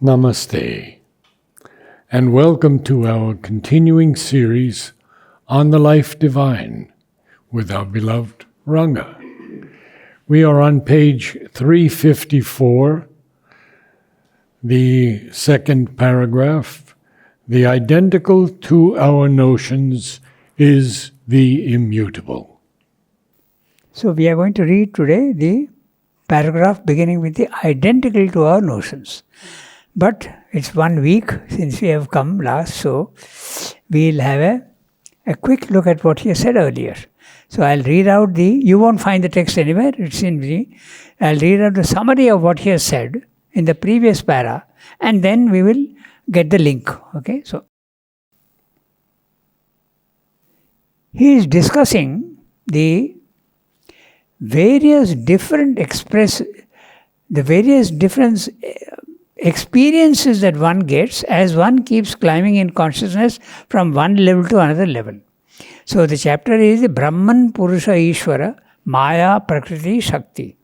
Namaste, and welcome to our continuing series on the life divine with our beloved Ranga. We are on page 354, the second paragraph. The identical to our notions is the immutable. So we are going to read today the paragraph beginning with the identical to our notions. But it's 1 week since we have come last, so we'll have a quick look at what he said earlier. So I'll read out you won't find the text anywhere, it's in me. I'll read out the summary of what he has said in the previous para, and then we will get the link. Okay, so he is discussing the various different experiences that one gets as one keeps climbing in consciousness from one level to another level. So the chapter is the Brahman Purusha Ishvara Maya Prakriti Shakti.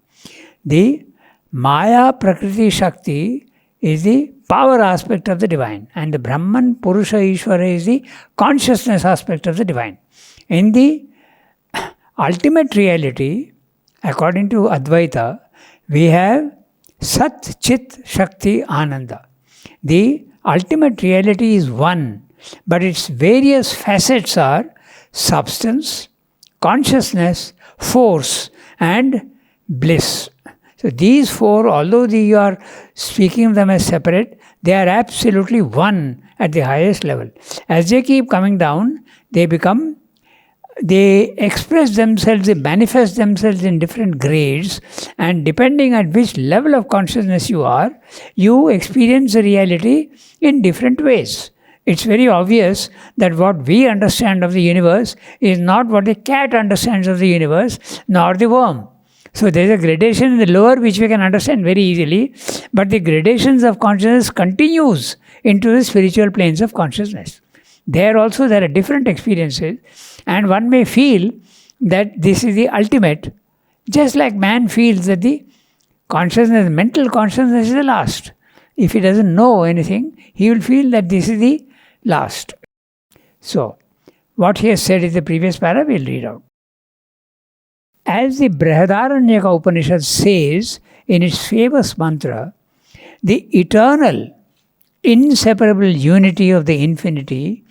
The Maya Prakriti Shakti is the power aspect of the divine, and the Brahman Purusha Ishvara is the consciousness aspect of the divine. In the ultimate reality, according to Advaita, we have Sat Chit Shakti Ananda. The ultimate reality is one, but its various facets are substance, consciousness, force, and bliss. So these four, although you are speaking of them as separate, they are absolutely one at the highest level. As they keep coming down, they express themselves, they manifest themselves in different grades, and depending on which level of consciousness you are, you experience the reality in different ways. It's very obvious that what we understand of the universe is not what the cat understands of the universe, nor the worm. So there's a gradation in the lower which we can understand very easily, but the gradations of consciousness continues into the spiritual planes of consciousness. There also there are different experiences, and one may feel that this is the ultimate, just like man feels that the consciousness, mental consciousness is the last. If he doesn't know anything, he will feel that this is the last. So, what he has said in the previous para, we'll read out. As the Brihadaranyaka Upanishad says in its famous mantra, the eternal, inseparable unity of the infinity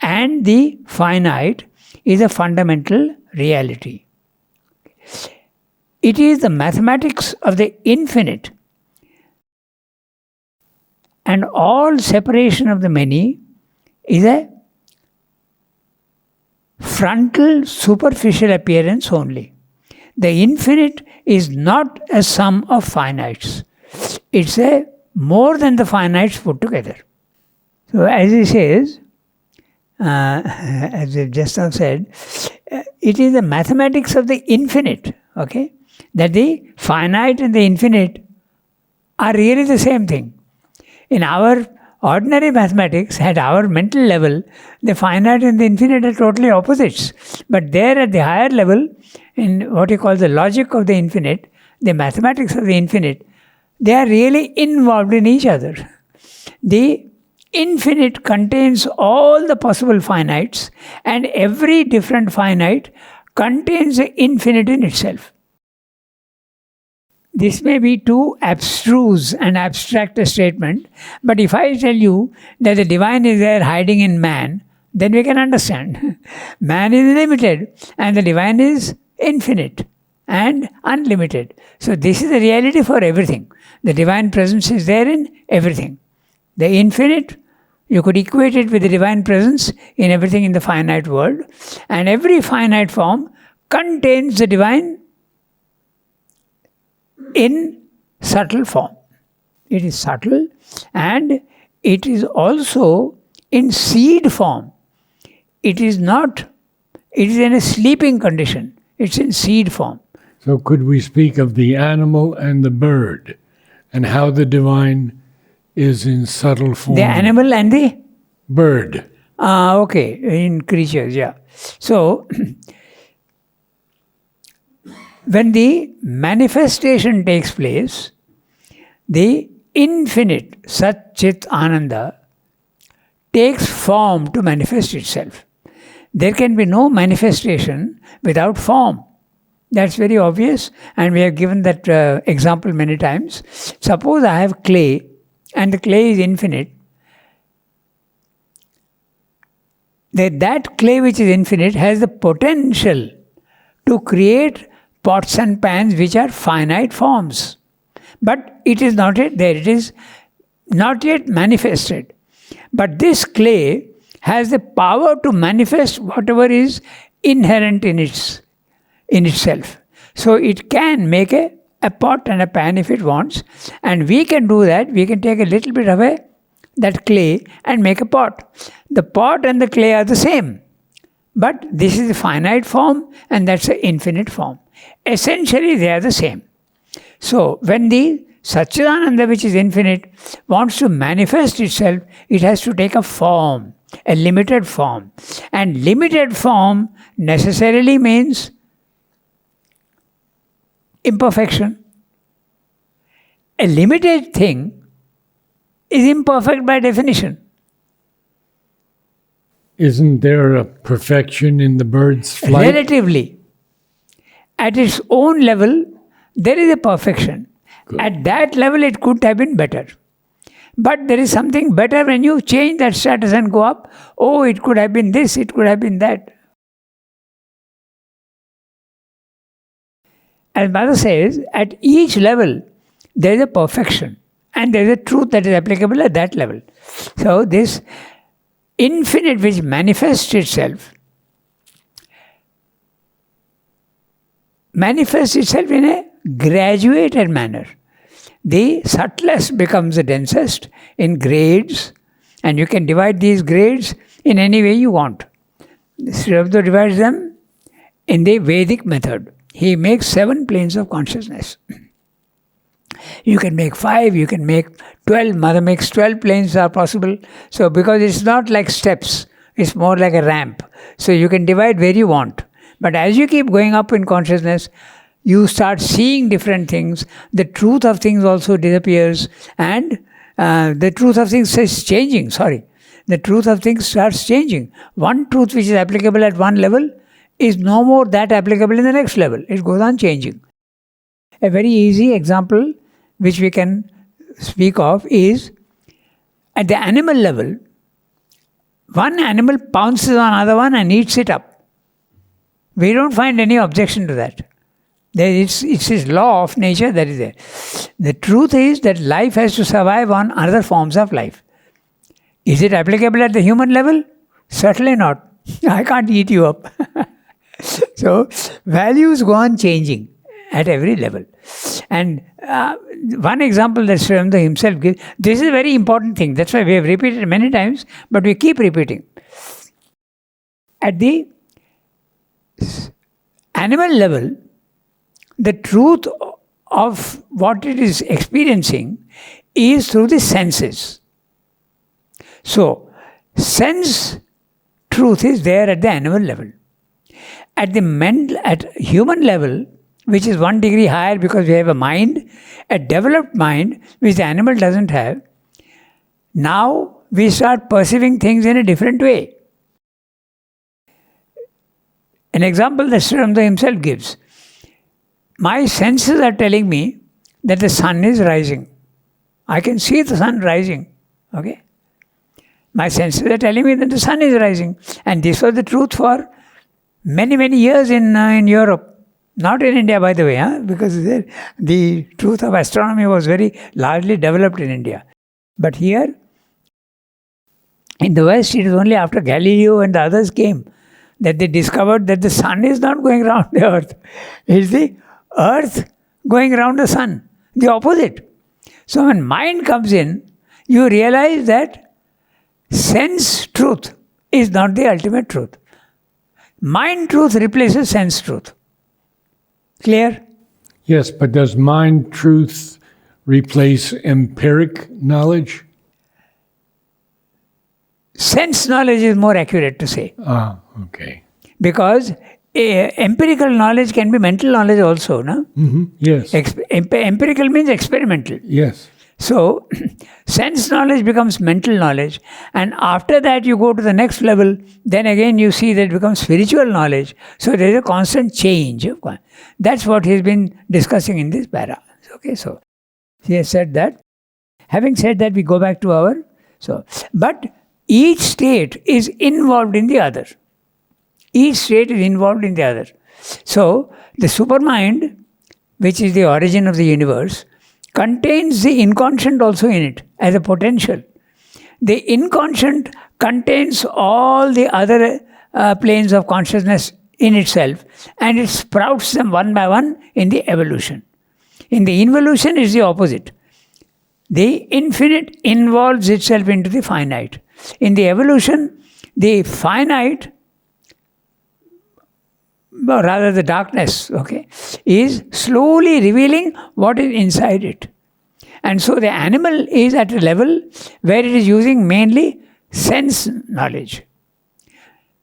and the finite is a fundamental reality. It is the mathematics of the infinite, and all separation of the many is a frontal, superficial appearance only. The infinite is not a sum of finites. It's more than the finites put together. So as he says, as we've just now said, it is the mathematics of the infinite, okay? That the finite and the infinite are really the same thing. In our ordinary mathematics, at our mental level, the finite and the infinite are totally opposites. But there at the higher level, in what you call the logic of the infinite, the mathematics of the infinite, they are really involved in each other. The infinite contains all the possible finites, and every different finite contains the infinite in itself. This may be too abstruse and abstract a statement, but if I tell you that the divine is there hiding in man, then we can understand. Man is limited and the divine is infinite and unlimited. So this is the reality for everything. The divine presence is there in everything. The infinite, you could equate it with the divine presence in everything in the finite world, and every finite form contains the divine in subtle form. It is subtle, and it is also in seed form. It is in a sleeping condition. It's in seed form. So could we speak of the animal and the bird, and how the divine is in subtle form? The animal and the bird. Okay, in creatures, yeah. So, when the manifestation takes place, the infinite Sat Chit Ananda takes form to manifest itself. There can be no manifestation without form. That's very obvious, and we have given that example many times. Suppose I have clay, and the clay is infinite. That clay which is infinite has the potential to create pots and pans which are finite forms. But it is not yet there, it is not yet manifested. But this clay has the power to manifest whatever is inherent in itself. So it can make a pot and a pan if it wants, and we can do that. We can take a little bit of that clay and make a pot. The pot and the clay are the same, but this is a finite form and that's an infinite form. Essentially they are the same. So when the Satchidananda, which is infinite, wants to manifest itself, it has to take a form, a limited form. And limited form necessarily means imperfection. A limited thing is imperfect by definition. Isn't there a perfection in the bird's flight? Relatively. At its own level, there is a perfection. Good. At that level, it could have been better. But there is something better when you change that status and go up. Oh, it could have been this, it could have been that. As Mother says, at each level, there is a perfection. And there is a truth that is applicable at that level. So this infinite which manifests itself in a graduated manner. The subtlest becomes the densest in grades, and you can divide these grades in any way you want. Sri Aurobindo divides them in the Vedic method. He makes 7 planes of consciousness. You can make 5, you can make 12. Mother makes 12 planes are possible. So because it's not like steps, it's more like a ramp. So you can divide where you want. But as you keep going up in consciousness, you start seeing different things. The truth of things also disappears, and the truth of things is changing. The truth of things starts changing. One truth which is applicable at one level is no more that applicable in the next level. It goes on changing. A very easy example which we can speak of is at the animal level, one animal pounces on another one and eats it up. We don't find any objection to that. It's his law of nature that is there. The truth is that life has to survive on other forms of life. Is it applicable at the human level? Certainly not. I can't eat you up. So values go on changing at every level. And one example that Sri Aurobindo himself gives, this is a very important thing. That's why we have repeated it many times, but we keep repeating. At the animal level, the truth of what it is experiencing is through the senses. So, sense truth is there at the animal level. At human level, which is 1 degree higher because we have a mind, a developed mind, which the animal doesn't have, now we start perceiving things in a different way. An example that Sri Aurobindo himself gives. My senses are telling me that the sun is rising. I can see the sun rising. Okay? My senses are telling me that the sun is rising. And this was the truth for many, many years in Europe. Not in India, by the way, because the truth of astronomy was very largely developed in India. But here, in the West, it is only after Galileo and the others came that they discovered that the sun is not going around the earth. It's the earth going around the sun, the opposite. So when mind comes in, you realize that sense truth is not the ultimate truth. Mind truth replaces sense truth. Clear? Yes, but does mind truth replace empiric knowledge? Sense knowledge is more accurate to say. Okay. Because empirical knowledge can be mental knowledge also, no? Mm-hmm. Yes. Empirical means experimental. Yes. So, sense knowledge becomes mental knowledge, and after that you go to the next level, then again you see that it becomes spiritual knowledge. So, there is a constant change. That's what he's been discussing in this para. Okay, so he has said that. Having said that, we go back to our. But each state is involved in the other. Each state is involved in the other. So, the supermind, which is the origin of the universe, contains the inconscient also in it as a potential. The inconscient contains all the other planes of consciousness in itself, and it sprouts them one by one in the evolution. In the involution, it is the opposite. The infinite involves itself into the finite. In the evolution, the finite, or rather the darkness, is slowly revealing what is inside it. And so the animal is at a level where it is using mainly sense knowledge.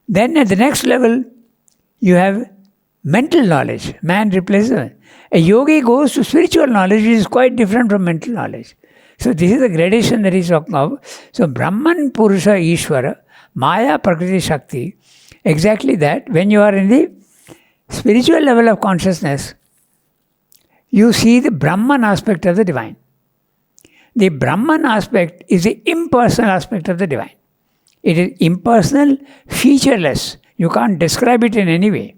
Then at the next level, you have mental knowledge. Man replaces. A yogi goes to spiritual knowledge, which is quite different from mental knowledge. So this is the gradation that he's talking of. So Brahman, Purusha, Ishvara, Maya, Prakriti, Shakti. Exactly that. When you are in the spiritual level of consciousness, you see the Brahman aspect of the divine. The Brahman aspect is the impersonal aspect of the divine. It is impersonal, featureless. You can't describe it in any way.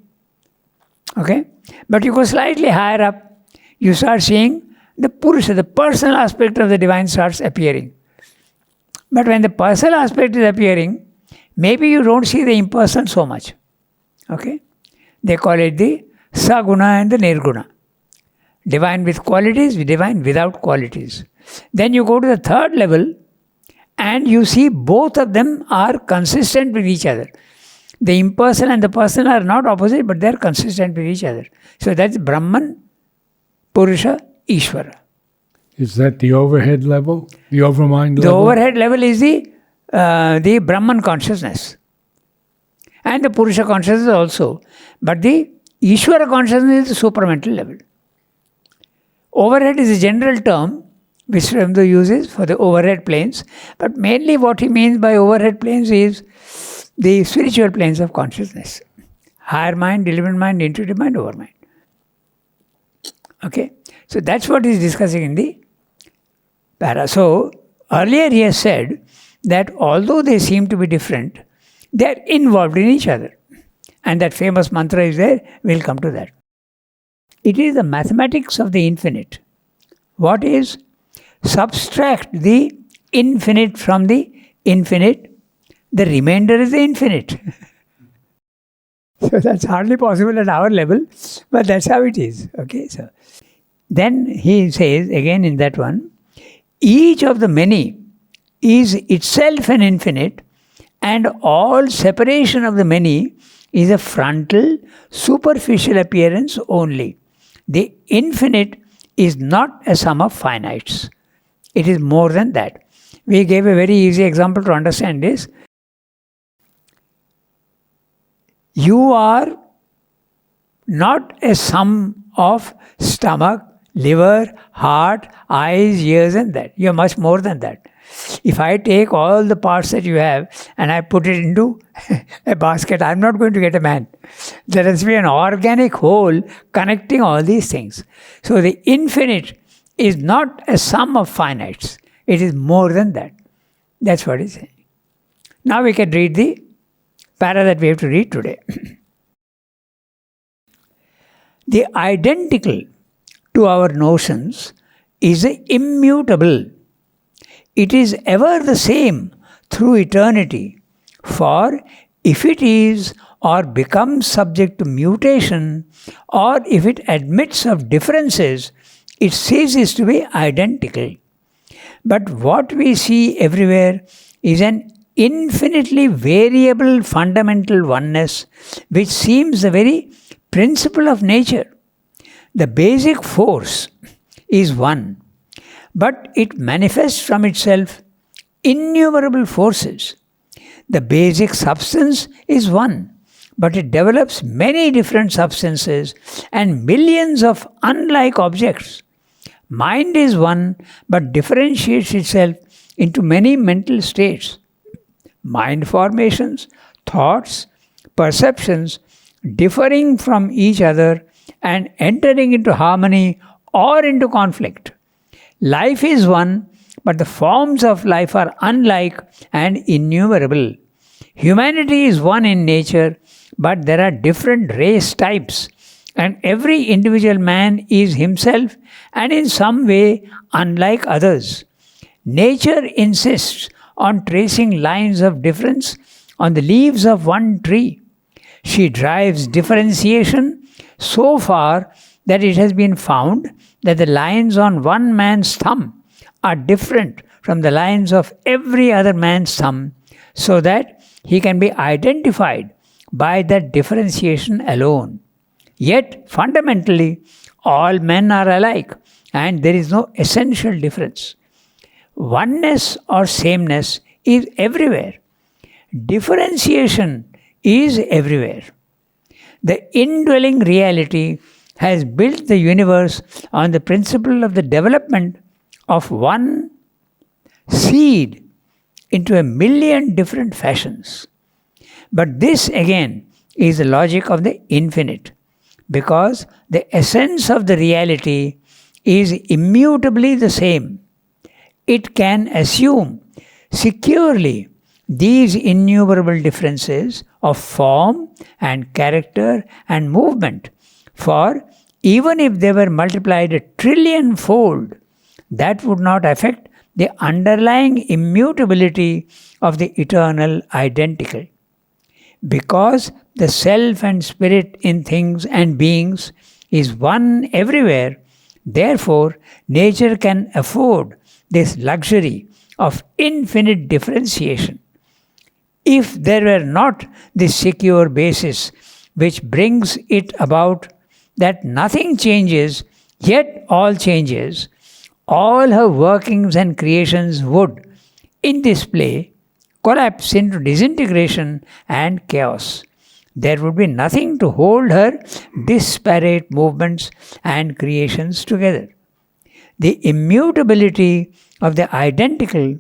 Okay? But you go slightly higher up, you start seeing the Purusha, the personal aspect of the divine starts appearing. But when the personal aspect is appearing, maybe you don't see the impersonal so much. Okay? They call it the Saguna and the Nirguna. Divine with qualities, divine without qualities. Then you go to the third level and you see both of them are consistent with each other. The impersonal and the personal are not opposite, but they are consistent with each other. So that's Brahman, Purusha, Ishvara. Is that the overhead level? The overmind level? The overhead level is the Brahman consciousness. And the Purusha consciousness also. But the Ishvara consciousness is the supramental level. Overhead is a general term which Srimdo uses for the overhead planes. But mainly what he means by overhead planes is the spiritual planes of consciousness. Higher mind, deliberate mind, intuitive mind, overmind. Okay? So that's what he's discussing in the para. So earlier he has said that although they seem to be different, they are involved in each other. And that famous mantra is there. We'll come to that. It is the mathematics of the infinite. What is? Subtract the infinite from the infinite. The remainder is the infinite. So that's hardly possible at our level, but that's how it is. Okay, so then he says again in that one, each of the many is itself an infinite, and all separation of the many is a frontal, superficial appearance only. The infinite is not a sum of finites. It is more than that. We gave a very easy example to understand this. You are not a sum of stomach, liver, heart, eyes, ears and that. You are much more than that. If I take all the parts that you have and I put it into a basket, I am not going to get a man. There has to be an organic whole connecting all these things. So the infinite is not a sum of finites. It is more than that. That's what he's saying. Now we can read the para that we have to read today. The identical to our notions is immutable. It is ever the same through eternity. For if it is or becomes subject to mutation, or if it admits of differences, it ceases to be identical. But what we see everywhere is an infinitely variable fundamental oneness, which seems the very principle of nature. The basic force is one, but it manifests from itself innumerable forces. The basic substance is one, but it develops many different substances and millions of unlike objects. Mind is one but differentiates itself into many mental states. Mind formations, thoughts, perceptions differing from each other and entering into harmony or into conflict. Life is one, but the forms of life are unlike and innumerable. Humanity is one in nature, but there are different race types, and every individual man is himself and in some way unlike others. Nature insists on tracing lines of difference on the leaves of one tree. She drives differentiation so far that it has been found that the lines on one man's thumb are different from the lines of every other man's thumb, so that he can be identified by that differentiation alone. Yet, fundamentally, all men are alike and there is no essential difference. Oneness or sameness is everywhere. Differentiation is everywhere. The indwelling reality has built the universe on the principle of the development of one seed into a million different fashions. But this again is the logic of the infinite, because the essence of the reality is immutably the same. It can assume securely these innumerable differences of form and character and movement, for even if they were multiplied a trillion-fold, that would not affect the underlying immutability of the eternal identical. Because the self and spirit in things and beings is one everywhere, therefore nature can afford this luxury of infinite differentiation. If there were not this secure basis which brings it about that nothing changes, yet all changes, all her workings and creations would, in this play, collapse into disintegration and chaos. There would be nothing to hold her disparate movements and creations together. The immutability of the identical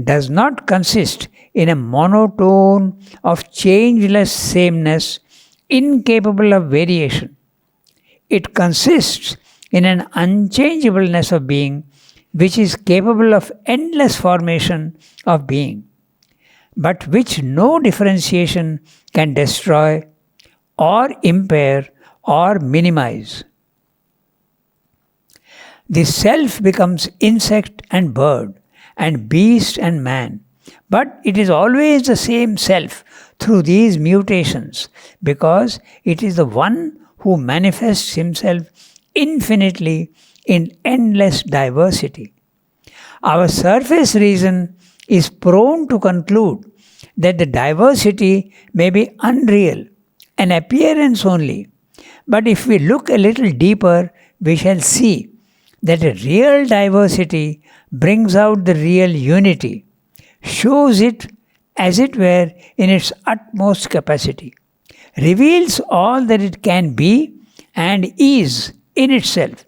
does not consist in a monotone of changeless sameness incapable of variation. It consists in an unchangeableness of being which is capable of endless formation of being, but which no differentiation can destroy or impair or minimize. The self becomes insect and bird and beast and man, but it is always the same self through these mutations, because it is the one who manifests himself infinitely in endless diversity. Our surface reason is prone to conclude that the diversity may be unreal, an appearance only. But if we look a little deeper, we shall see that a real diversity brings out the real unity, shows it as it were in its utmost capacity, reveals all that it can be and is in itself,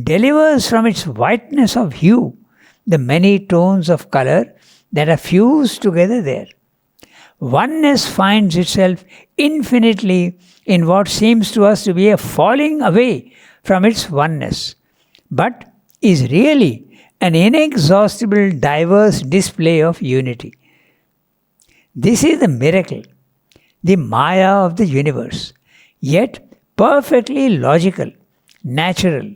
delivers from its whiteness of hue the many tones of color that are fused together there. Oneness finds itself infinitely in what seems to us to be a falling away from its oneness, but is really an inexhaustible diverse display of unity. This is the miracle, the Maya of the universe, yet perfectly logical, natural,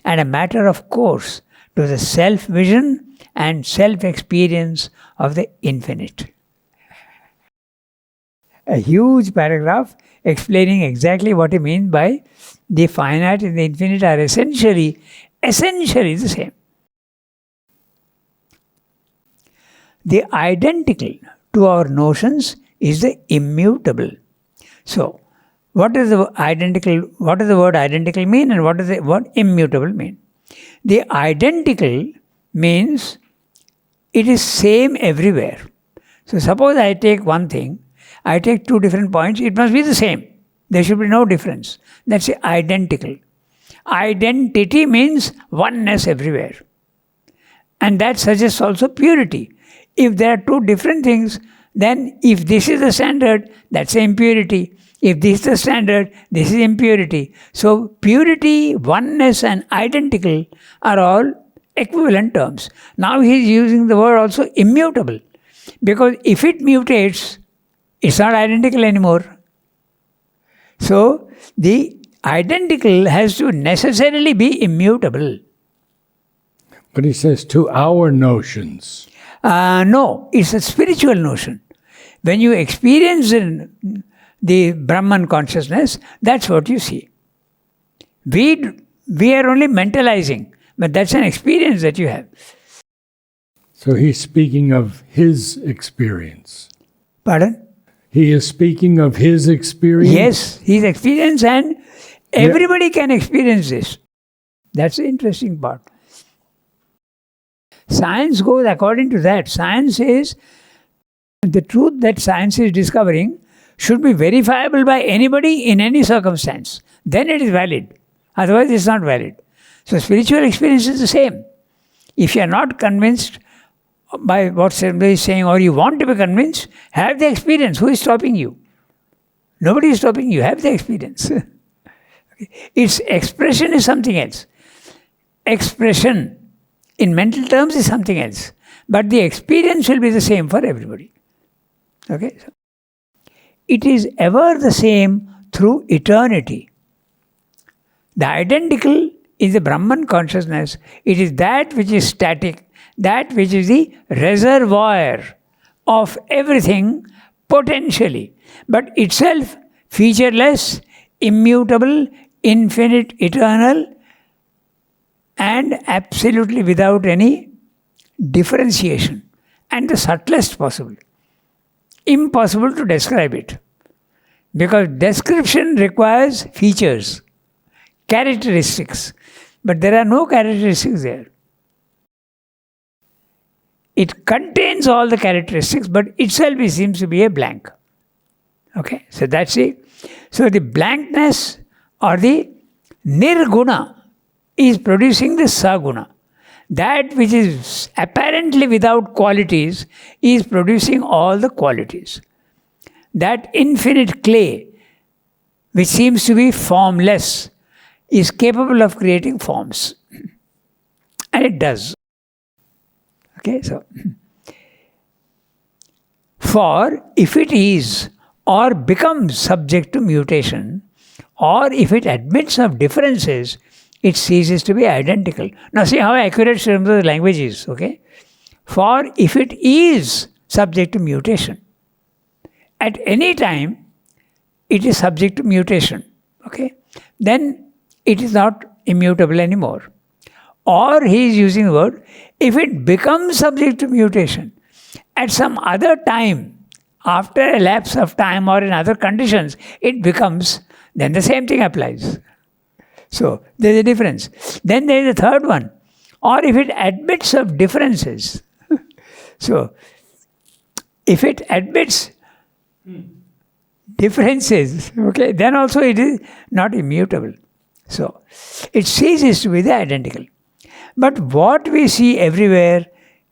and a matter of course to the self-vision and self-experience of the infinite. A huge paragraph explaining exactly what he means by the finite and the infinite are essentially the same. The identical to our notions is the immutable. So, what does the word identical mean, and what does the word immutable mean? The identical means it is same everywhere. So suppose I take one thing, I take two different points, it must be the same. There should be no difference. That's identical. Identity means oneness everywhere. And that suggests also purity. If there are two different things, then if this is the standard, that's impurity. If this is the standard, this is impurity. So purity, oneness and identical are all equivalent terms. Now he is using the word also immutable. Because if it mutates, it's not identical anymore. So the identical has to necessarily be immutable. But he says to our notions. No, it's a spiritual notion. When you experience the Brahman consciousness, that's what you see. We are only mentalizing, but that's an experience that you have. So he's speaking of his experience. Pardon? He is speaking of his experience? Yes, his experience, and everybody can experience this. That's the interesting part. Science goes according to that. Science is the truth that science is discovering should be verifiable by anybody in any circumstance. Then it is valid. Otherwise, it's not valid. So spiritual experience is the same. If you are not convinced by what somebody is saying, or you want to be convinced, have the experience. Who is stopping you? Nobody is stopping you. Have the experience. Its expression is something else. Expression in mental terms is something else. But the experience will be the same for everybody. Okay? So, it is ever the same through eternity. The identical is the Brahman consciousness. It is that which is static, that which is the reservoir of everything potentially, but itself featureless, immutable, infinite, eternal, and absolutely without any differentiation, and the subtlest possible. Impossible to describe it, because description requires features, characteristics, but there are no characteristics there. It contains all the characteristics, but itself seems to be a blank. Okay, so that's it. So the blankness or the nirguna is producing the saguna. That which is apparently without qualities is producing all the qualities. That infinite clay, which seems to be formless, is capable of creating forms. And it does. Okay, so. For if it is or becomes subject to mutation, or if it admits of differences, it ceases to be identical. Now see how accurate the language is, okay? For if it is subject to mutation, at any time it is subject to mutation, okay? Then it is not immutable anymore. Or he is using the word, if it becomes subject to mutation, at some other time, after a lapse of time or in other conditions, it becomes, then the same thing applies. So, there is a difference. Then there is a third one. Or if it admits of differences. So, if it admits differences, okay, then also it is not immutable. So, it ceases to be the identical. But what we see everywhere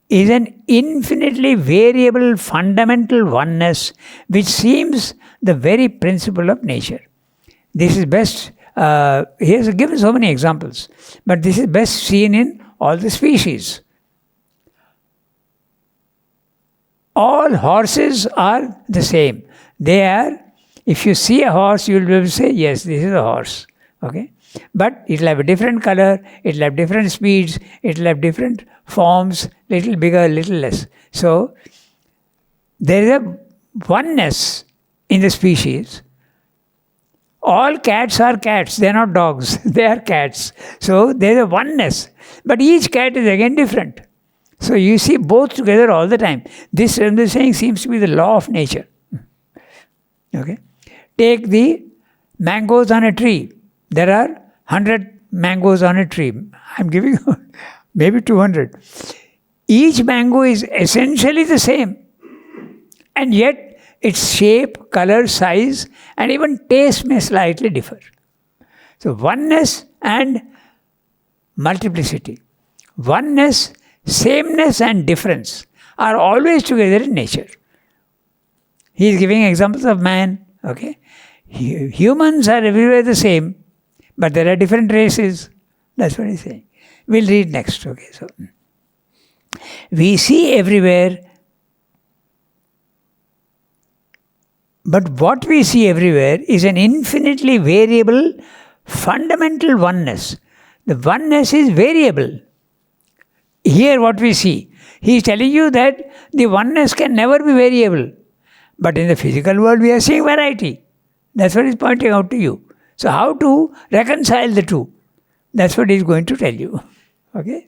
is an infinitely variable fundamental oneness which seems the very principle of nature. This is best, he has given so many examples, but this is best seen in all the species. All horses are the same. They are, if you see a horse, you will be able to say, yes, this is a horse. Okay? But it will have a different color, it will have different speeds, it will have different forms, little bigger, little less. So, there is a oneness in the species. All cats are cats, they are not dogs, they are cats. So, there is a oneness. But each cat is again different. So, you see both together all the time. This, I'm saying, seems to be the law of nature. Okay? Take the mangoes on a tree. There are 100 mangoes on a tree. I'm giving you maybe 200. Each mango is essentially the same. And yet, its shape, color, size, and even taste may slightly differ. So oneness and multiplicity, oneness, sameness and difference are always together in nature. He is giving examples of man. Okay, humans are everywhere the same, but there are different races. That's what he's saying. We'll read next. Okay, so we see everywhere, but what we see everywhere is an infinitely variable, fundamental oneness. The oneness is variable. Here, what we see, he is telling you that the oneness can never be variable. But in the physical world, we are seeing variety. That's what he's pointing out to you. So, how to reconcile the two? That's what he's going to tell you. Okay?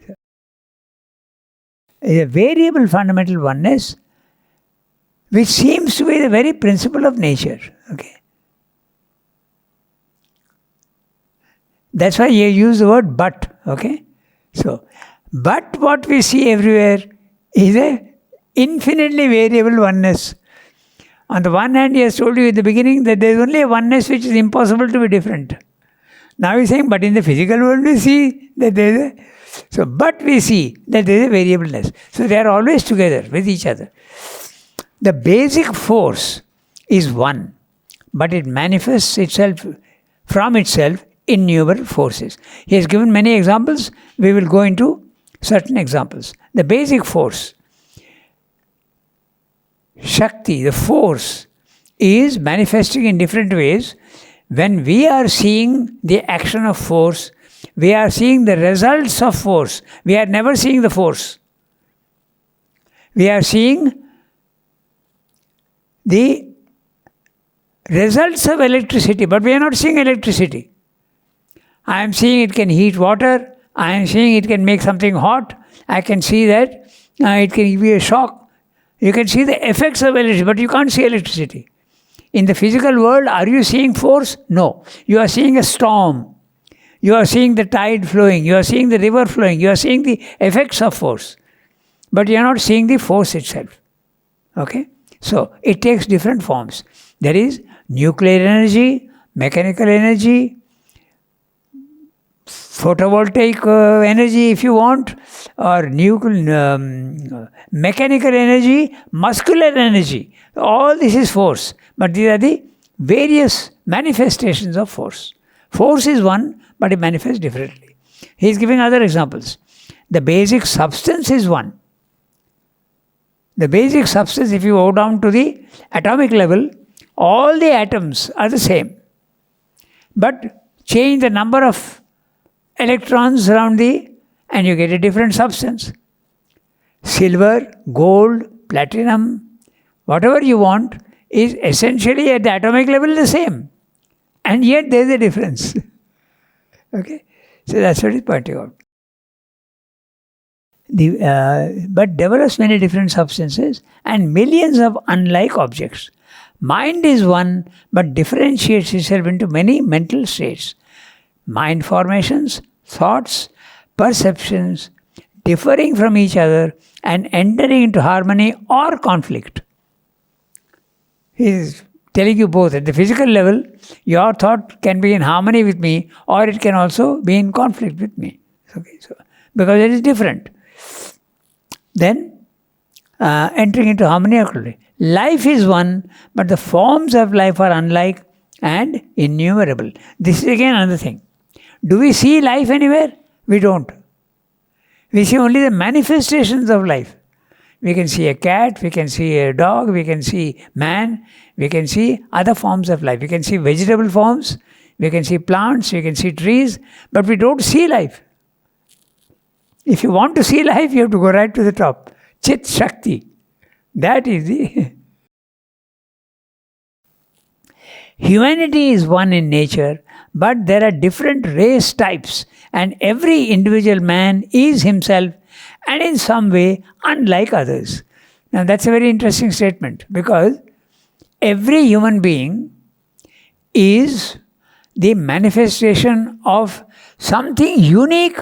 A variable fundamental oneness, which seems to be the very principle of nature. Okay? That's why you use the word but. Okay? So, but what we see everywhere is a infinitely variable oneness. On the one hand, he has told you in the beginning that there is only a oneness which is impossible to be different. Now he is saying, but in the physical world we see that there is a... So, but we see that there is a variableness. So, they are always together with each other. The basic force is one, but it manifests itself from itself in innumerable forces. He has given many examples. We will go into certain examples. The basic force, Shakti, the force, is manifesting in different ways. When we are seeing the action of force, we are seeing the results of force. We are never seeing the force. We are seeing the results of electricity, but we are not seeing electricity. I am seeing it can heat water. I am seeing it can make something hot. I can see that it can give you a shock. You can see the effects of electricity, but you can't see electricity. In the physical world, are you seeing force? No. You are seeing a storm. You are seeing the tide flowing. You are seeing the river flowing. You are seeing the effects of force. But you are not seeing the force itself. Okay? So, it takes different forms. There is nuclear energy, mechanical energy, photovoltaic energy if you want, or mechanical energy, muscular energy. All this is force. But these are the various manifestations of force. Force is one, but it manifests differently. He is giving other examples. The basic substance is one. The basic substance, if you go down to the atomic level, all the atoms are the same. But change the number of electrons around and you get a different substance. Silver, gold, platinum, whatever you want, is essentially at the atomic level the same. And yet there is a difference. Okay? So that's what he's pointing out. But develops many different substances and millions of unlike objects. Mind is one, but differentiates itself into many mental states. Mind formations, thoughts, perceptions, differing from each other and entering into harmony or conflict. He is telling you both. At the physical level, your thought can be in harmony with me, or it can also be in conflict with me. Okay, so because it is different. Then, entering into harmony or conflict. Life is one, but the forms of life are unlike and innumerable. This is again another thing. Do we see life anywhere? We don't. We see only the manifestations of life. We can see a cat, we can see a dog, we can see man, we can see other forms of life. We can see vegetable forms, we can see plants, we can see trees, but we don't see life. If you want to see life, you have to go right to the top. Chit Shakti. That is the... Humanity is one in nature, but there are different race types, and every individual man is himself and in some way unlike others. Now that's a very interesting statement, because every human being is the manifestation of something unique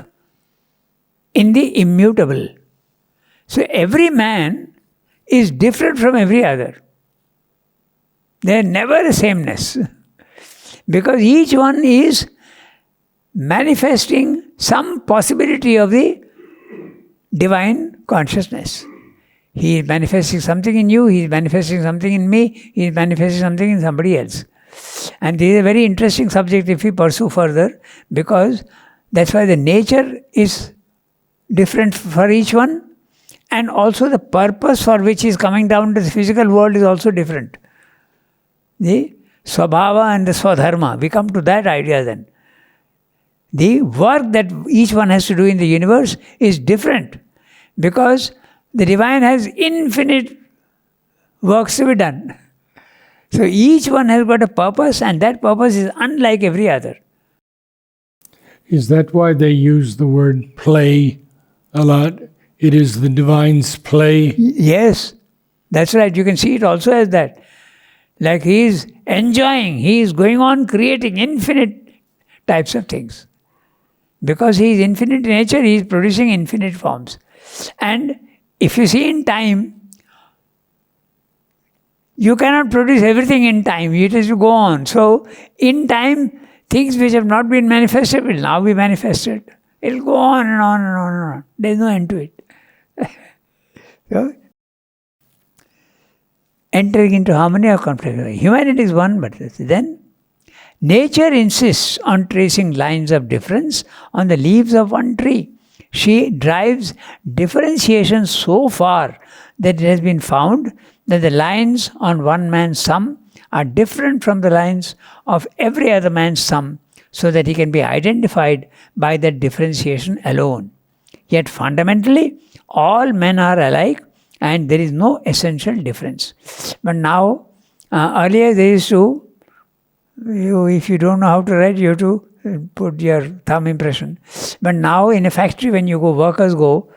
in the immutable. So every man is different from every other. They are never a sameness. Because each one is manifesting some possibility of the divine consciousness. He is manifesting something in you, he is manifesting something in me, he is manifesting something in somebody else. And this is a very interesting subject if we pursue further, because that's why the nature is different for each one, and also the purpose for which he is coming down to the physical world is also different. The Swabhava and the Swadharma, we come to that idea then. The work that each one has to do in the universe is different, because the divine has infinite works to be done. So each one has got a purpose, and that purpose is unlike every other. Is that why they use the word play a lot? It is the divine's play? Yes, that's right. You can see it also as that. Like he is enjoying, he is going on creating infinite types of things. Because he is infinite in nature, he is producing infinite forms. And if you see in time, you cannot produce everything in time. It has to go on. So, in time, things which have not been manifested will now be manifested. It will go on and on and on and on. There is no end to it. So, entering into harmony or conflict. Humanity is one, but then nature insists on tracing lines of difference on the leaves of one tree. She drives differentiation so far that it has been found that the lines on one man's thumb are different from the lines of every other man's thumb, so that he can be identified by that differentiation alone. Yet fundamentally, all men are alike and there is no essential difference. But now, earlier they used to, if you don't know how to write, you have to put your thumb impression. But now in a factory, when you go, workers go,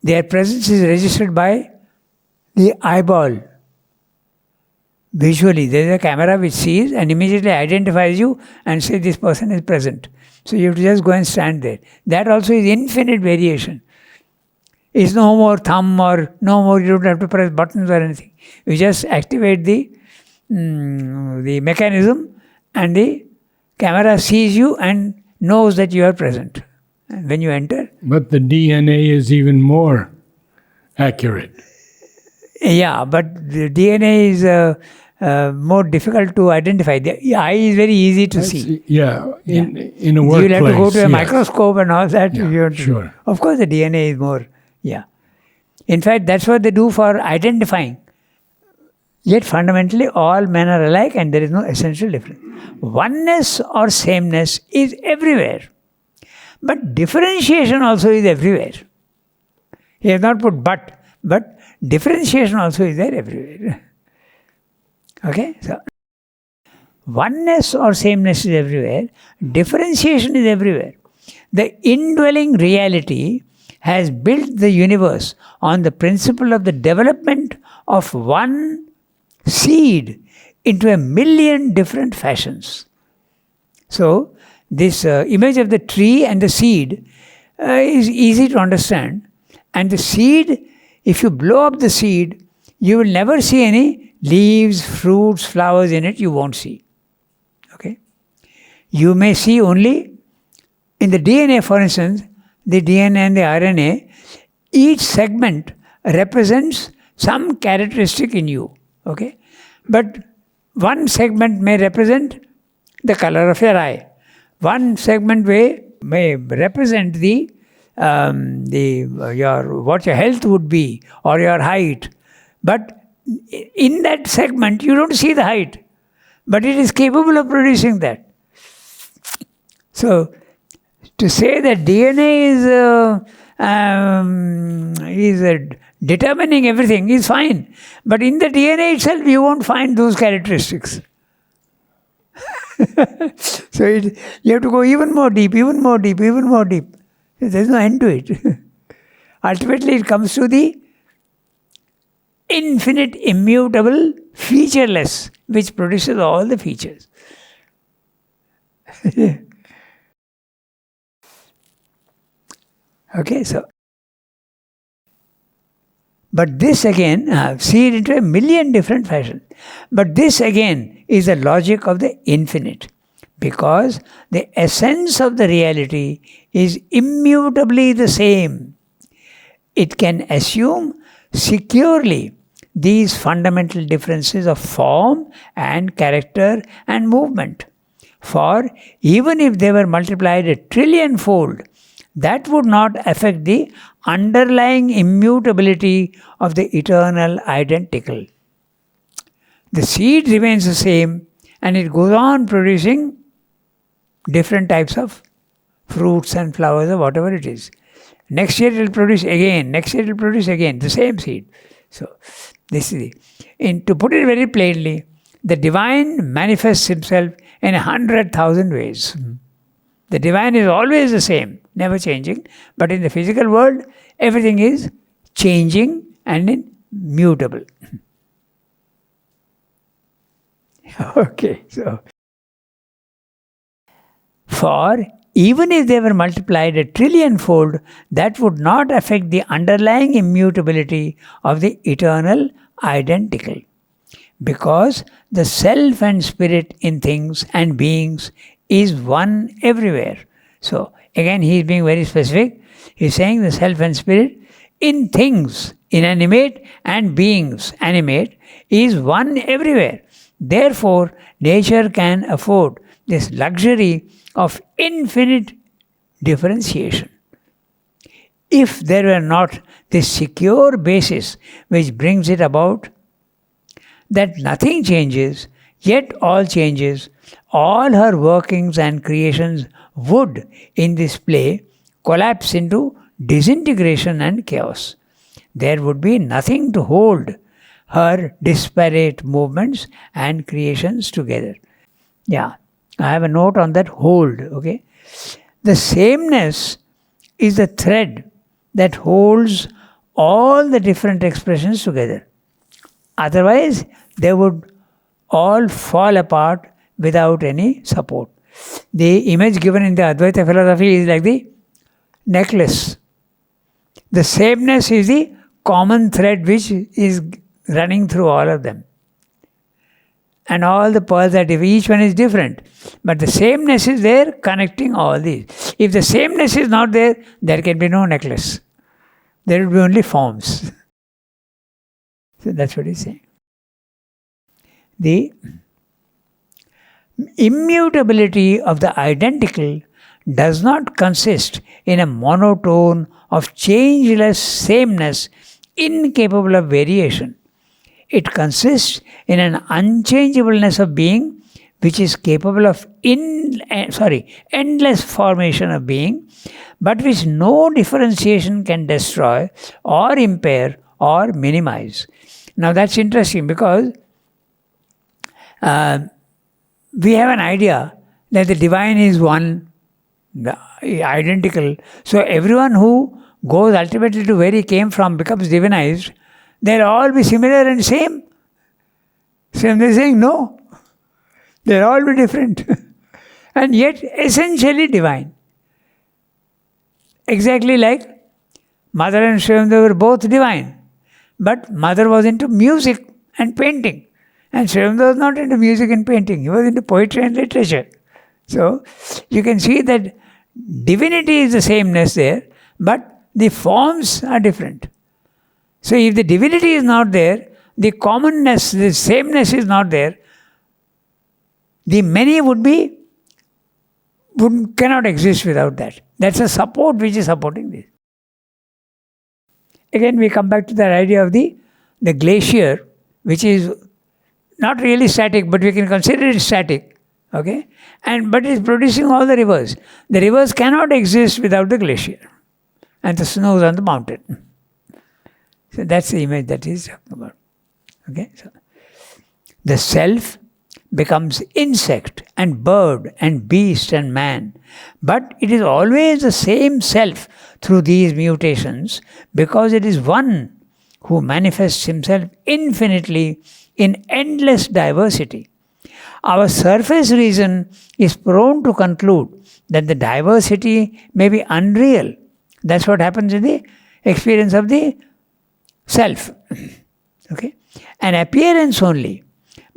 their presence is registered by the eyeball. Visually, there is a camera which sees and immediately identifies you and says this person is present. So you have to just go and stand there. That also is infinite variation. It's no more thumb or no more, you don't have to press buttons or anything. You just activate the mechanism and the camera sees you and knows that you are present. And when you enter. But the DNA is even more accurate. Yeah, but the DNA is more difficult to identify. The eye is very easy to see. Yeah, in a workplace. You'll have to go to a microscope and all that. Yeah, sure. Of course, the DNA is more, yeah. In fact, that's what they do for identifying. Yet fundamentally, all men are alike and there is no essential difference. Oneness or sameness is everywhere. But differentiation also is everywhere. He has not put but differentiation also is there everywhere. Okay? So, oneness or sameness is everywhere. Differentiation is everywhere. The indwelling reality has built the universe on the principle of the development of one seed into 1,000,000 different fashions. So, this image of the tree and the seed is easy to understand. And the seed, if you blow up the seed, you will never see any leaves, fruits, flowers in it, you won't see. Okay? You may see only, in the DNA for instance, the DNA and the RNA, each segment represents some characteristic in you. Okay? But one segment may represent the color of your eye. One segment may represent what your health would be or your height. But in that segment, you don't see the height. But it is capable of producing that. So, to say that DNA is determining everything is fine. But in the DNA itself, you won't find those characteristics. So you have to go even more deep, even more deep, even more deep. There's no end to it. Ultimately, it comes to the infinite, immutable, featureless, which produces all the features. Okay, so. But this again, see it into 1,000,000 different fashions. But this again is the logic of the infinite. because the essence of the reality is immutably the same. It can assume securely these fundamental differences of form and character and movement. For even if they were multiplied a trillion-fold, that would not affect the underlying immutability of the eternal identical. The seed remains the same and it goes on producing different types of fruits and flowers or whatever it is. Next year it will produce again, next year it will produce again, the same seed. So, this is to put it very plainly, the divine manifests himself in 100,000 ways. The divine is always the same, never changing, but in the physical world, everything is changing and immutable. Okay, so for even if they were multiplied a trillion-fold, that would not affect the underlying immutability of the eternal identical. Because the self and spirit in things and beings is one everywhere. So, again he is being very specific. He is saying the self and spirit in things, inanimate and beings, animate, is one everywhere. Therefore, nature can afford this luxury of infinite differentiation. If there were not this secure basis which brings it about, that nothing changes, yet all changes, all her workings and creations would, in this play, collapse into disintegration and chaos. There would be nothing to hold her disparate movements and creations together. Yeah, I have a note on that hold, okay? The sameness is the thread that holds all the different expressions together. Otherwise, they would all fall apart without any support. The image given in the Advaita philosophy is like the necklace. The sameness is the common thread which is running through all of them. And all the pearls are different. Each one is different. But the sameness is there connecting all these. If the sameness is not there, there can be no necklace. There will be only forms. So that's what he's saying. The immutability of the identical does not consist in a monotone of changeless sameness incapable of variation. It consists in an unchangeableness of being which is capable of endless formation of being, but which no differentiation can destroy or impair or minimize. Now that's interesting because we have an idea that the divine is one, identical. So everyone who goes ultimately to where he came from becomes divinized. They'll all be similar and same. So they're saying no. They'll all be different. And yet essentially divine. Exactly like Mother and Srivamdeva were both divine. But Mother was into music and painting. And Srivamdeva was not into music and painting. He was into poetry and literature. So you can see that divinity is the sameness there, but the forms are different. So if the divinity is not there, the commonness, the sameness is not there, the many cannot exist without that. That's a support which is supporting this. Again, we come back to that idea of the glacier, which is not really static, but we can consider it static. Okay? But it's producing all the rivers. The rivers cannot exist without the glacier and the snows on the mountain. So that's the image that he's talking about. Okay? So the self becomes insect and bird and beast and man. But it is always the same self through these mutations because it is one who manifests himself infinitely in endless diversity. Our surface reason is prone to conclude that the diversity may be unreal. That's what happens in the experience of the self. Okay? An appearance only.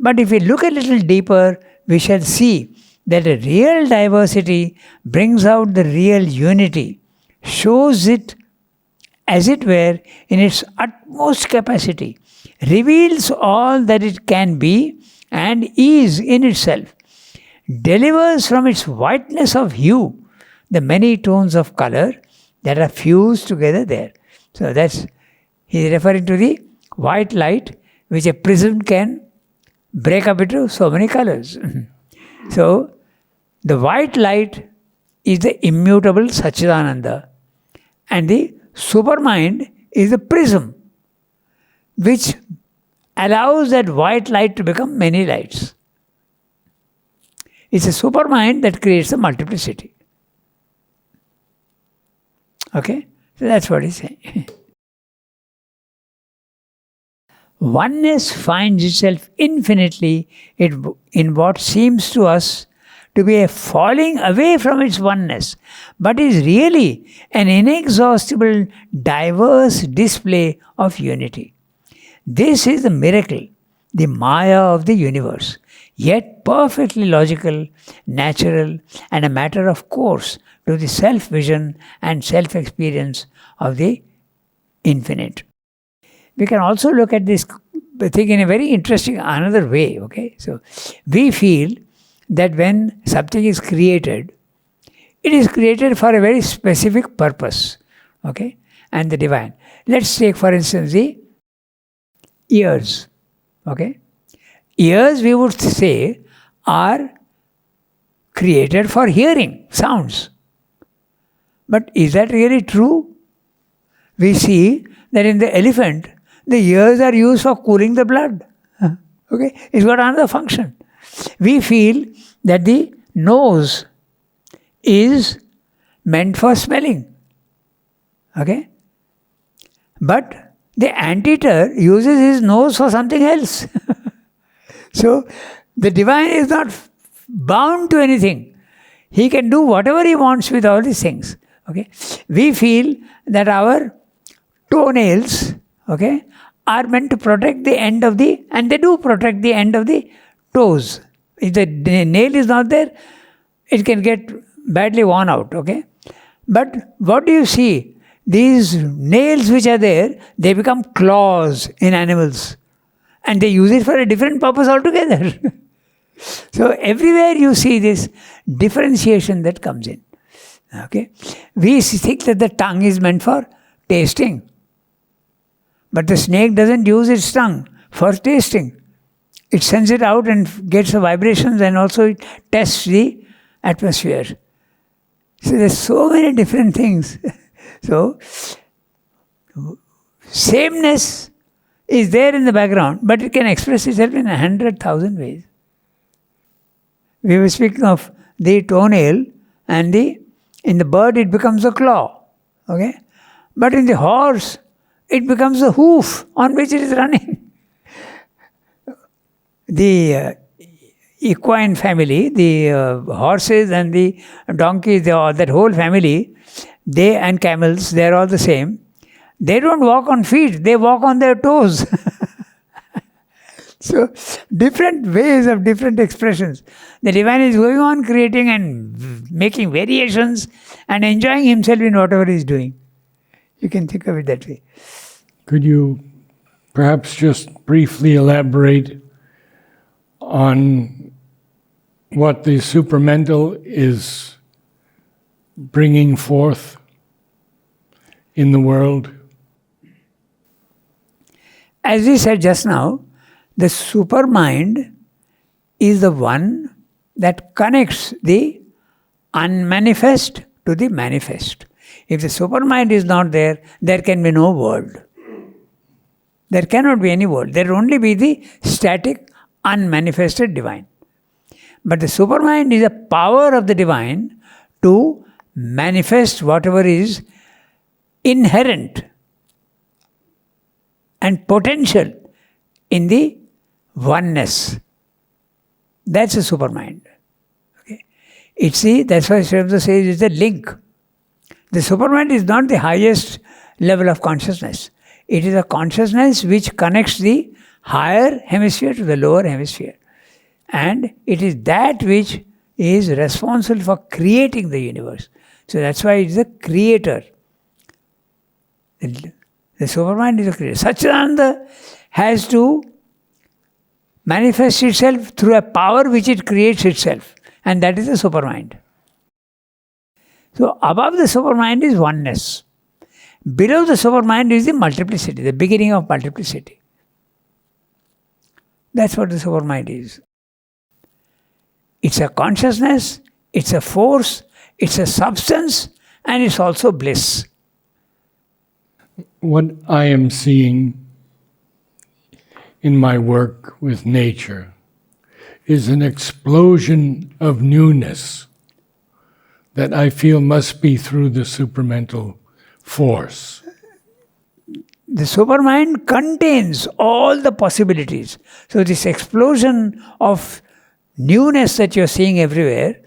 But if we look a little deeper, we shall see that a real diversity brings out the real unity, shows it as it were in its utmost capacity, reveals all that it can be and is in itself, delivers from its whiteness of hue the many tones of color that are fused together there. So he is referring to the white light which a prism can break up into so many colors. So the white light is the immutable Satchidananda, and the supermind is the prism which allows that white light to become many lights. It's a supermind that creates a multiplicity. Okay? So that's what he's saying. Oneness finds itself infinitely in what seems to us to be a falling away from its oneness, but is really an inexhaustible, diverse display of unity. This is the miracle, the Maya of the universe, yet perfectly logical, natural, and a matter of course to the self-vision and self-experience of the infinite. We can also look at this thing in a very interesting another way. Okay, so we feel that when something is created, it is created for a very specific purpose. Okay, and the divine. Let's take, for instance, the ears. Okay, ears, we would say, are created for hearing sounds. But is that really true? We see that in the elephant, the ears are used for cooling the blood. Okay, it's got another function. We feel that the nose is meant for smelling. Okay? But the anteater uses his nose for something else. So, the divine is not bound to anything. He can do whatever he wants with all these things. Okay? We feel that our toenails, okay, are meant to protect the end of the, and they do protect the end of the toes. If the nail is not there, it can get badly worn out, okay? But what do you see? These nails which are there, they become claws in animals. And they use it for a different purpose altogether. So everywhere you see this differentiation that comes in. Okay? We think that the tongue is meant for tasting. But the snake doesn't use its tongue for tasting. It sends it out and gets the vibrations, and also it tests the atmosphere. So there's so many different things. So sameness is there in the background, but it can express itself in 100,000 ways. We were speaking of the toenail, and in the bird it becomes a claw. Okay? But in the horse, it becomes a hoof on which it is running. The equine family, the horses and the donkeys, that whole family, they and camels, they are all the same. They don't walk on feet, they walk on their toes. So, different ways of different expressions. The divine is going on creating and making variations and enjoying himself in whatever he is doing. You can think of it that way. Could you perhaps just briefly elaborate on what the supramental is bringing forth in the world? As we said just now, the supermind is the one that connects the unmanifest to the manifest. If the supermind is not there, there can be no world. There cannot be any world. There will only be the static, unmanifested divine. But the supermind is a power of the divine to manifest whatever is inherent and potential in the oneness. That's a supermind. Okay? That's why Srimata says it's a link. The supermind is not the highest level of consciousness. It is a consciousness which connects the higher hemisphere to the lower hemisphere. And it is that which is responsible for creating the universe. So that's why it's the creator. The supermind is the creator. Satchidananda has to manifest itself through a power which it creates itself. And that is the supermind. So above the supermind is oneness. Below the supermind is the multiplicity, the beginning of multiplicity. That's what the supermind is. It's a consciousness, it's a force, it's a substance, and it's also bliss. What I am seeing in my work with nature is an explosion of newness that I feel must be through the supramental force. The supermind contains all the possibilities. So this explosion of newness that you're seeing everywhere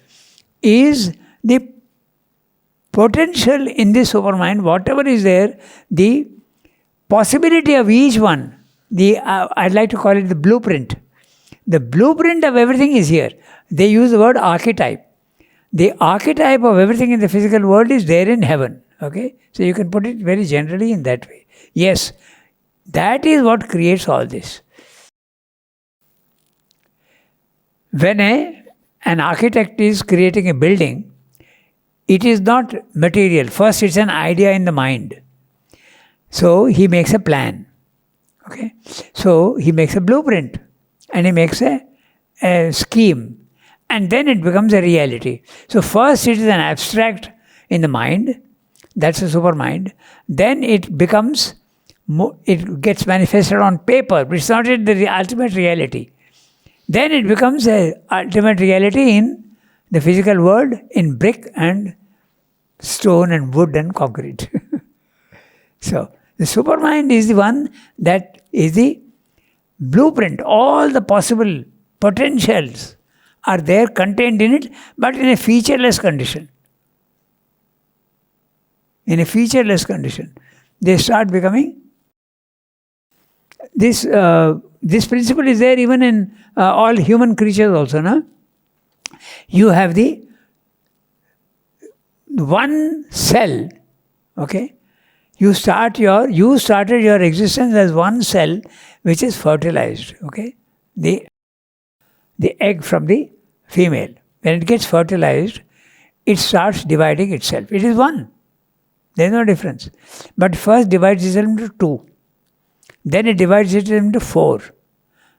is the potential in the supermind. Whatever is there, the possibility of each one, I'd like to call it the blueprint. The blueprint of everything is here. They use the word archetype. The archetype of everything in the physical world is there in heaven. Okay? So you can put it very generally in that way. Yes, that is what creates all this. When an architect is creating a building, it is not material. First, it's an idea in the mind. So he makes a plan. Okay? So he makes a blueprint and he makes a scheme. And then it becomes a reality. So first it is an abstract in the mind. That's the supermind. Then it becomes, it gets manifested on paper, but it's not the ultimate reality. Then it becomes a ultimate reality in the physical world, in brick and stone and wood and concrete. So the supermind is the one that is the blueprint. All the possible potentials are there contained in it, but in a featureless condition. In a featureless condition. They start becoming. This principle is there even in all human creatures also. No? You have the one cell. Okay? You started your existence as one cell which is fertilized. Okay? The egg from the female. When it gets fertilized, it starts dividing itself. It is one. There is no difference. But first divides itself into 2. Then it divides itself into 4.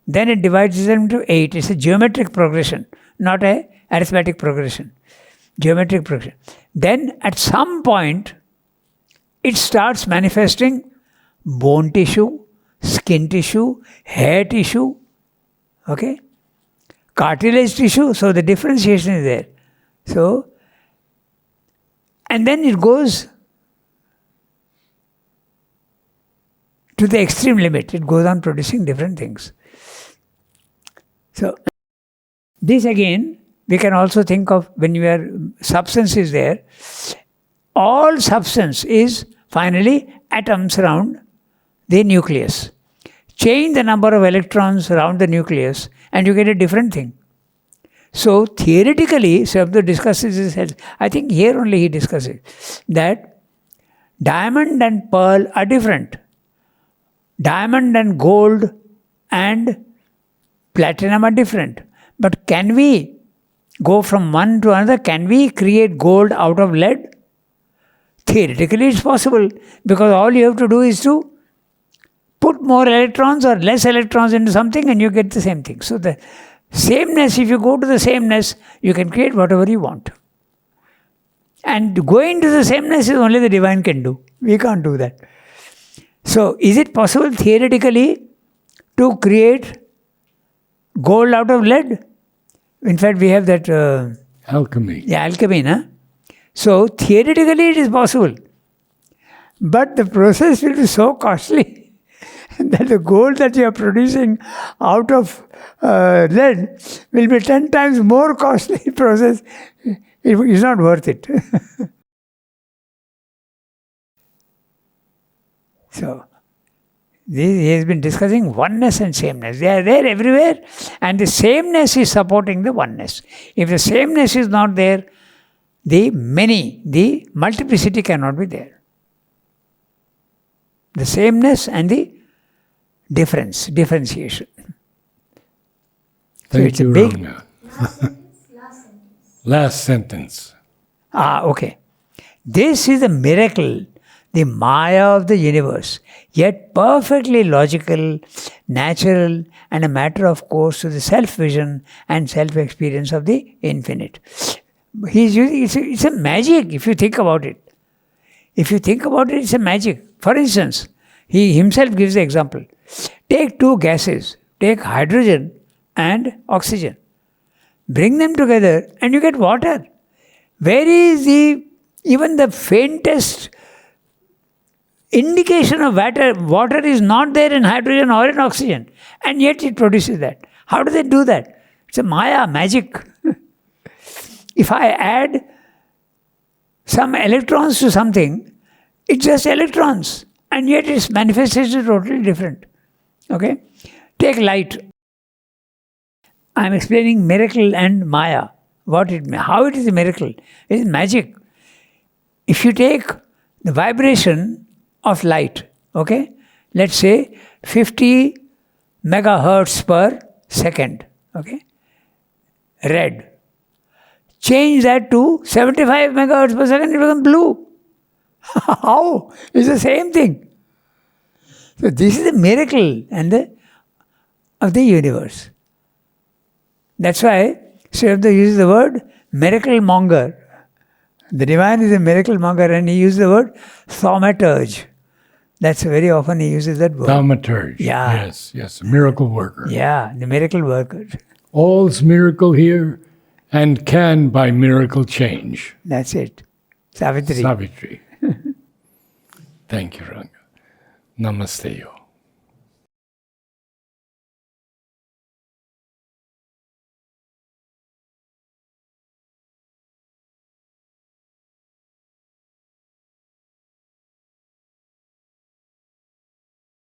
Then it divides itself into 8. It's a geometric progression, not a arithmetic progression. Geometric progression. Then at some point, it starts manifesting bone tissue, skin tissue, hair tissue, okay? Cartilage tissue, so the differentiation is there. So, and then it goes to the extreme limit. It goes on producing different things. So, this again, we can also think of when substance is there. All substance is finally atoms around the nucleus. Change the number of electrons around the nucleus and you get a different thing. So theoretically, Shabda discusses this, I think here only he discusses, that diamond and pearl are different. Diamond and gold and platinum are different. But can we go from one to another? Can we create gold out of lead? Theoretically it's possible, because all you have to do is to put more electrons or less electrons into something and you get the same thing. So the sameness, if you go to the sameness, you can create whatever you want. And going to the sameness is only the divine can do. We can't do that. So is it possible theoretically to create gold out of lead? In fact, we have that... alchemy. Yeah, alchemy, na? So theoretically it is possible. But the process will be so costly that the gold that you are producing out of lead will be 10 times more costly process. It is not worth it. So, He has been discussing oneness and sameness. They are there everywhere, and the sameness is supporting the oneness. If the sameness is not there, the multiplicity cannot be there. The sameness and the differentiation. Thank you, big. Ranga. Last sentence. Okay. This is a miracle, the Maya of the universe, yet perfectly logical, natural, and a matter of course to the self-vision and self-experience of the infinite. It's a magic if you think about it. If you think about it, it's a magic. For instance, he himself gives the example. Take two gases, take hydrogen and oxygen. Bring them together and you get water. Where is even the faintest indication of water? Water is not there in hydrogen or in oxygen, and yet it produces that. How do they do that? It's a Maya, magic. If I add some electrons to something, it's just electrons, and yet its manifestation is totally different. Okay? Take light. I am explaining miracle and Maya. How it is a miracle. It is magic. If you take the vibration of light, okay, let's say 50 megahertz per second, okay, red. Change that to 75 megahertz per second, it becomes blue. How? It's the same thing. So this is a miracle of the universe. That's why Sri Aurobindo uses the word miracle monger. The divine is a miracle monger, and he uses the word thaumaturge. That's very often he uses that word. Thaumaturge. Yeah. Yes, miracle worker. Yeah, the miracle worker. All's miracle here and can by miracle change. That's it. Savitri. Savitri. Thank you, Ranga. Namaste.